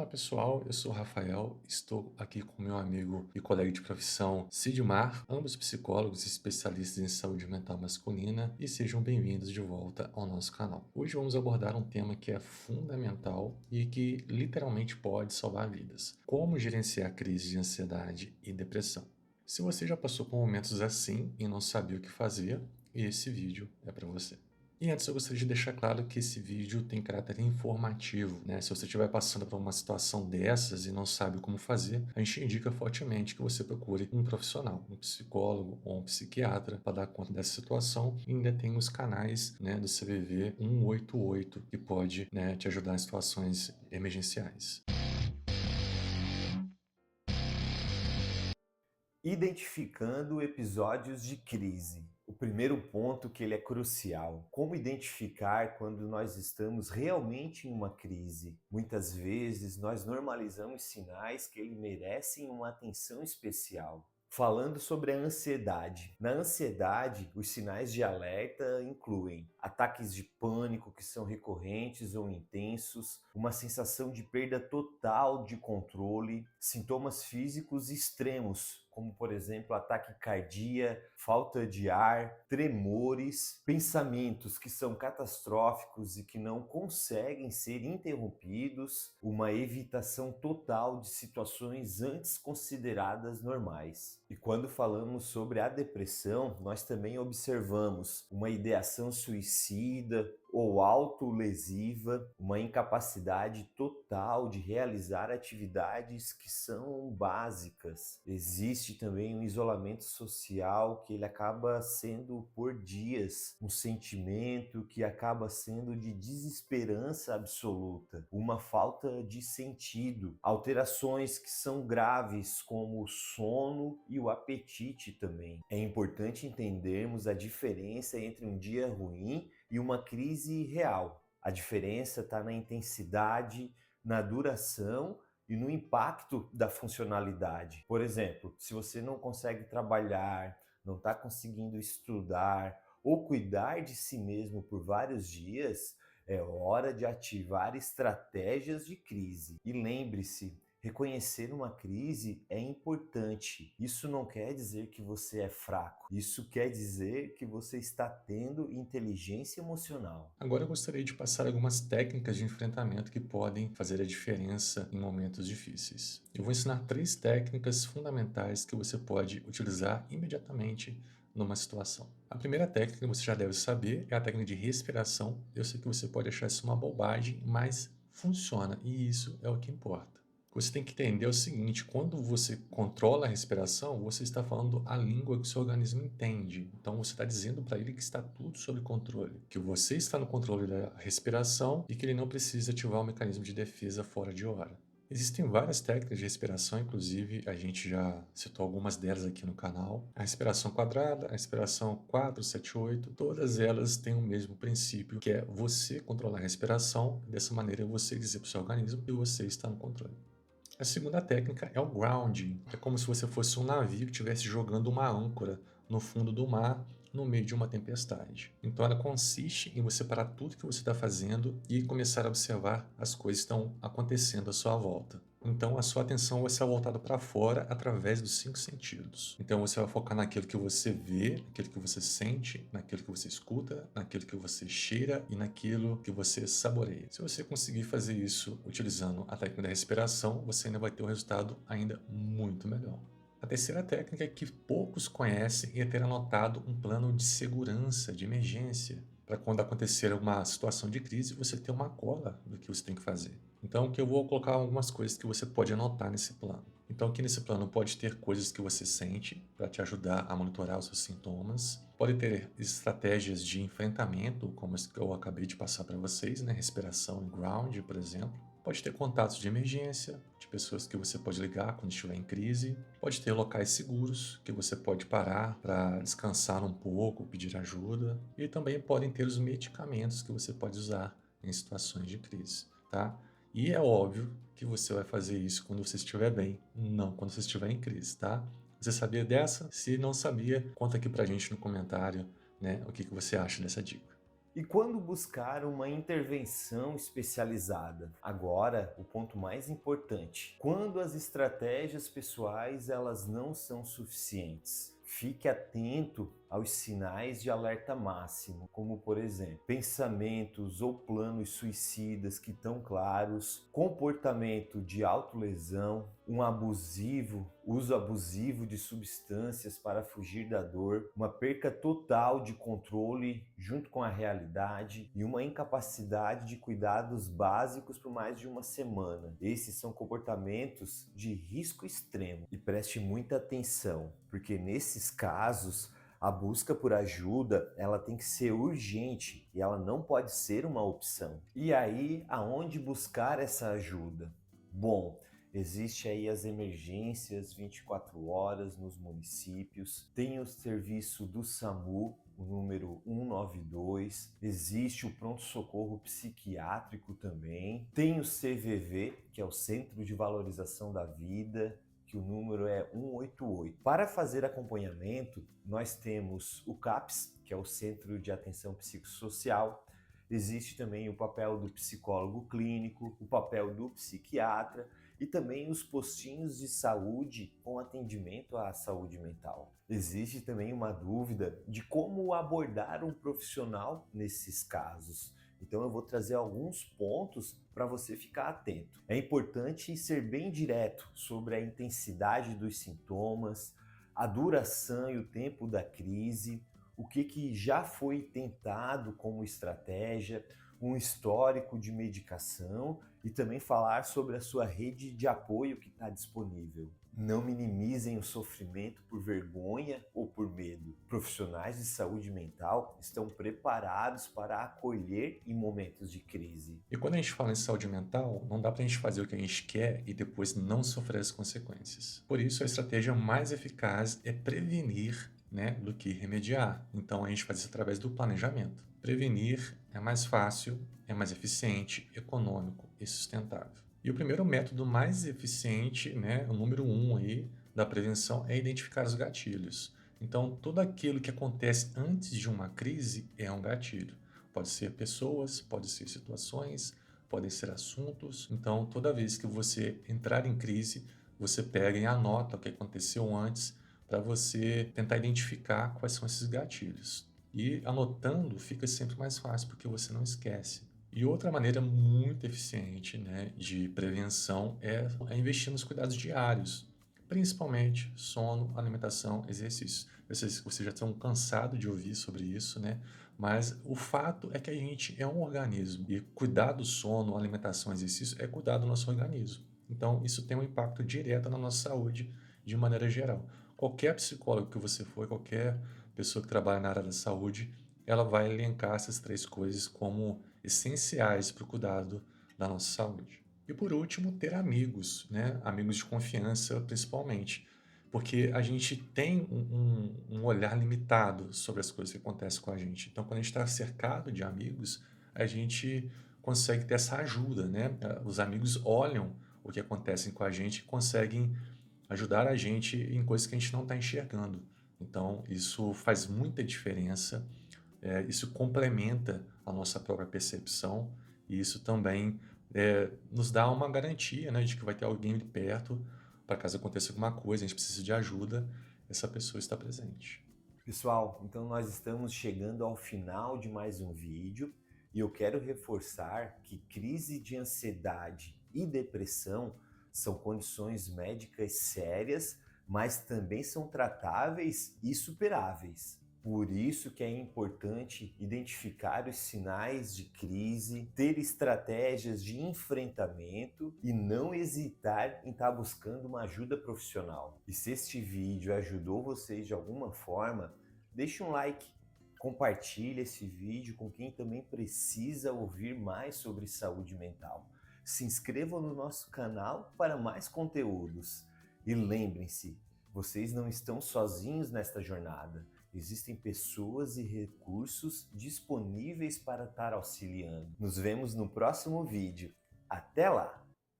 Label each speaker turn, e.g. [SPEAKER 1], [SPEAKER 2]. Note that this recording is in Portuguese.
[SPEAKER 1] Olá pessoal, eu sou o Rafael, estou aqui com meu amigo e colega de profissão Sidmar, ambos psicólogos e especialistas em saúde mental masculina, e sejam bem-vindos de volta ao nosso canal. Hoje vamos abordar um tema que é fundamental e que literalmente pode salvar vidas: como gerenciar crises de ansiedade e depressão. Se você já passou por momentos assim e não sabia o que fazer, esse vídeo é para você. E antes eu gostaria de deixar claro que esse vídeo tem caráter informativo, né? Se você estiver passando por uma situação dessas e não sabe como fazer, a gente indica fortemente que você procure um profissional, um psicólogo ou um psiquiatra para dar conta dessa situação. E ainda tem os canais, né, do CVV 188 que pode, né, te ajudar em situações emergenciais.
[SPEAKER 2] Identificando episódios de crise. O primeiro ponto que ele é crucial. Como identificar quando nós estamos realmente em uma crise? Muitas vezes nós normalizamos sinais que ele merecem uma atenção especial. Falando sobre a ansiedade. Na ansiedade, os sinais de alerta incluem ataques de pânico que são recorrentes ou intensos, uma sensação de perda total de controle, sintomas físicos extremos, como por exemplo ataque cardíaco, falta de ar, tremores, pensamentos que são catastróficos e que não conseguem ser interrompidos, uma evitação total de situações antes consideradas normais. E quando falamos sobre a depressão, nós também observamos uma ideação suicida ou autolesiva, uma incapacidade total de realizar atividades que são básicas. Existe também um isolamento social que ele acaba sendo por dias, um sentimento que acaba sendo de desesperança absoluta, uma falta de sentido, alterações que são graves como o sono e o apetite também. É importante entendermos a diferença entre um dia ruim e uma crise real. A diferença está na intensidade, na duração e no impacto da funcionalidade. Por exemplo, se você não consegue trabalhar, não está conseguindo estudar ou cuidar de si mesmo por vários dias, é hora de ativar estratégias de crise. E lembre-se, reconhecer uma crise é importante. Isso não quer dizer que você é fraco. Isso quer dizer que você está tendo inteligência emocional.
[SPEAKER 1] Agora eu gostaria de passar algumas técnicas de enfrentamento que podem fazer a diferença em momentos difíceis. Eu vou ensinar 3 técnicas fundamentais que você pode utilizar imediatamente numa situação. A primeira técnica que você já deve saber é a técnica de respiração. Eu sei que você pode achar isso uma bobagem, mas funciona e isso é o que importa. O que você tem que entender é o seguinte: quando você controla a respiração, você está falando a língua que o seu organismo entende. Então você está dizendo para ele que está tudo sob controle, que você está no controle da respiração e que ele não precisa ativar o mecanismo de defesa fora de hora. Existem várias técnicas de respiração, inclusive a gente já citou algumas delas aqui no canal. A respiração quadrada, a respiração 4-7-8, todas elas têm o mesmo princípio, que é você controlar a respiração, dessa maneira você dizer para o seu organismo que você está no controle. A segunda técnica é o grounding. É como se você fosse um navio que estivesse jogando uma âncora no fundo do mar, no meio de uma tempestade. Então ela consiste em você parar tudo que você está fazendo e começar a observar as coisas que estão acontecendo à sua volta. Então a sua atenção vai ser voltada para fora através dos 5 sentidos. Então você vai focar naquilo que você vê, naquilo que você sente, naquilo que você escuta, naquilo que você cheira e naquilo que você saboreia. Se você conseguir fazer isso utilizando a técnica da respiração, você ainda vai ter um resultado ainda muito melhor. A terceira técnica é que poucos conhecem é ter anotado um plano de segurança, de emergência, para quando acontecer uma situação de crise, você ter uma cola do que você tem que fazer. Então, que eu vou colocar algumas coisas que você pode anotar nesse plano. Então, aqui nesse plano pode ter coisas que você sente para te ajudar a monitorar os seus sintomas. Pode ter estratégias de enfrentamento, como as que eu acabei de passar para vocês, né? Respiração e ground, por exemplo. Pode ter contatos de emergência, de pessoas que você pode ligar quando estiver em crise. Pode ter locais seguros que você pode parar para descansar um pouco, pedir ajuda. E também podem ter os medicamentos que você pode usar em situações de crise, tá? E é óbvio que você vai fazer isso quando você estiver bem, não quando você estiver em crise, tá? Você sabia dessa? Se não sabia, conta aqui pra gente no comentário, né, o que você acha dessa dica.
[SPEAKER 2] E quando buscar uma intervenção especializada? Agora, o ponto mais importante. Quando as estratégias pessoais elas não são suficientes. Fique atento aos sinais de alerta máximo, como por exemplo, pensamentos ou planos suicidas que estão claros, comportamento de autolesão, uso abusivo de substâncias para fugir da dor, uma perca total de controle junto com a realidade e uma incapacidade de cuidados básicos por mais de uma semana. Esses são comportamentos de risco extremo. E preste muita atenção, porque nesses casos a busca por ajuda, ela tem que ser urgente e ela não pode ser uma opção. E aí, aonde buscar essa ajuda? Bom, existe aí as emergências 24 horas nos municípios, tem o serviço do SAMU, o número 192, existe o pronto-socorro psiquiátrico também, tem o CVV, que é o Centro de Valorização da Vida, que o número é 188. Para fazer acompanhamento, nós temos o CAPS, que é o Centro de Atenção Psicossocial, existe também o papel do psicólogo clínico, o papel do psiquiatra e também os postinhos de saúde com atendimento à saúde mental. Existe também uma dúvida de como abordar um profissional nesses casos. Então eu vou trazer alguns pontos para você ficar atento. É importante ser bem direto sobre a intensidade dos sintomas, a duração e o tempo da crise, o que já foi tentado como estratégia, um histórico de medicação e também falar sobre a sua rede de apoio que está disponível. Não minimizem o sofrimento por vergonha ou por medo. Profissionais de saúde mental estão preparados para acolher em momentos de crise.
[SPEAKER 1] E quando a gente fala em saúde mental, não dá para a gente fazer o que a gente quer e depois não sofrer as consequências. Por isso, a estratégia mais eficaz é prevenir, né, do que remediar. Então, a gente faz isso através do planejamento. Prevenir é mais fácil, é mais eficiente, econômico e sustentável. E o primeiro método mais eficiente, né, o número 1 aí da prevenção, é identificar os gatilhos. Então, tudo aquilo que acontece antes de uma crise é um gatilho. Pode ser pessoas, pode ser situações, podem ser assuntos. Então, toda vez que você entrar em crise, você pega e anota o que aconteceu antes para você tentar identificar quais são esses gatilhos. E anotando fica sempre mais fácil porque você não esquece. E outra maneira muito eficiente, né, de prevenção é investir nos cuidados diários, principalmente sono, alimentação, exercício. Vocês já estão cansados de ouvir sobre isso, né? Mas o fato é que a gente é um organismo e cuidar do sono, alimentação, exercício é cuidar do nosso organismo. Então, isso tem um impacto direto na nossa saúde de maneira geral. Qualquer psicólogo que você for, qualquer pessoa que trabalha na área da saúde, ela vai elencar essas três coisas como essenciais para o cuidado da nossa saúde. E por último, ter amigos, né? Amigos de confiança principalmente, porque a gente tem um olhar limitado sobre as coisas que acontecem com a gente. Então, quando a gente está cercado de amigos, a gente consegue ter essa ajuda, né? Os amigos olham o que acontece com a gente e conseguem ajudar a gente em coisas que a gente não está enxergando. Então, isso faz muita diferença, isso complementa a nossa própria percepção e isso também nos dá uma garantia, né, de que vai ter alguém ali perto para caso aconteça alguma coisa, a gente precisa de ajuda, essa pessoa está presente.
[SPEAKER 2] Pessoal, então nós estamos chegando ao final de mais um vídeo e eu quero reforçar que crise de ansiedade e depressão são condições médicas sérias, mas também são tratáveis e superáveis. Por isso que é importante identificar os sinais de crise, ter estratégias de enfrentamento e não hesitar em estar buscando uma ajuda profissional. E se este vídeo ajudou vocês de alguma forma, deixe um like, compartilhe esse vídeo com quem também precisa ouvir mais sobre saúde mental. Se inscrevam no nosso canal para mais conteúdos. E lembrem-se, vocês não estão sozinhos nesta jornada. Existem pessoas e recursos disponíveis para estar auxiliando. Nos vemos no próximo vídeo. Até lá!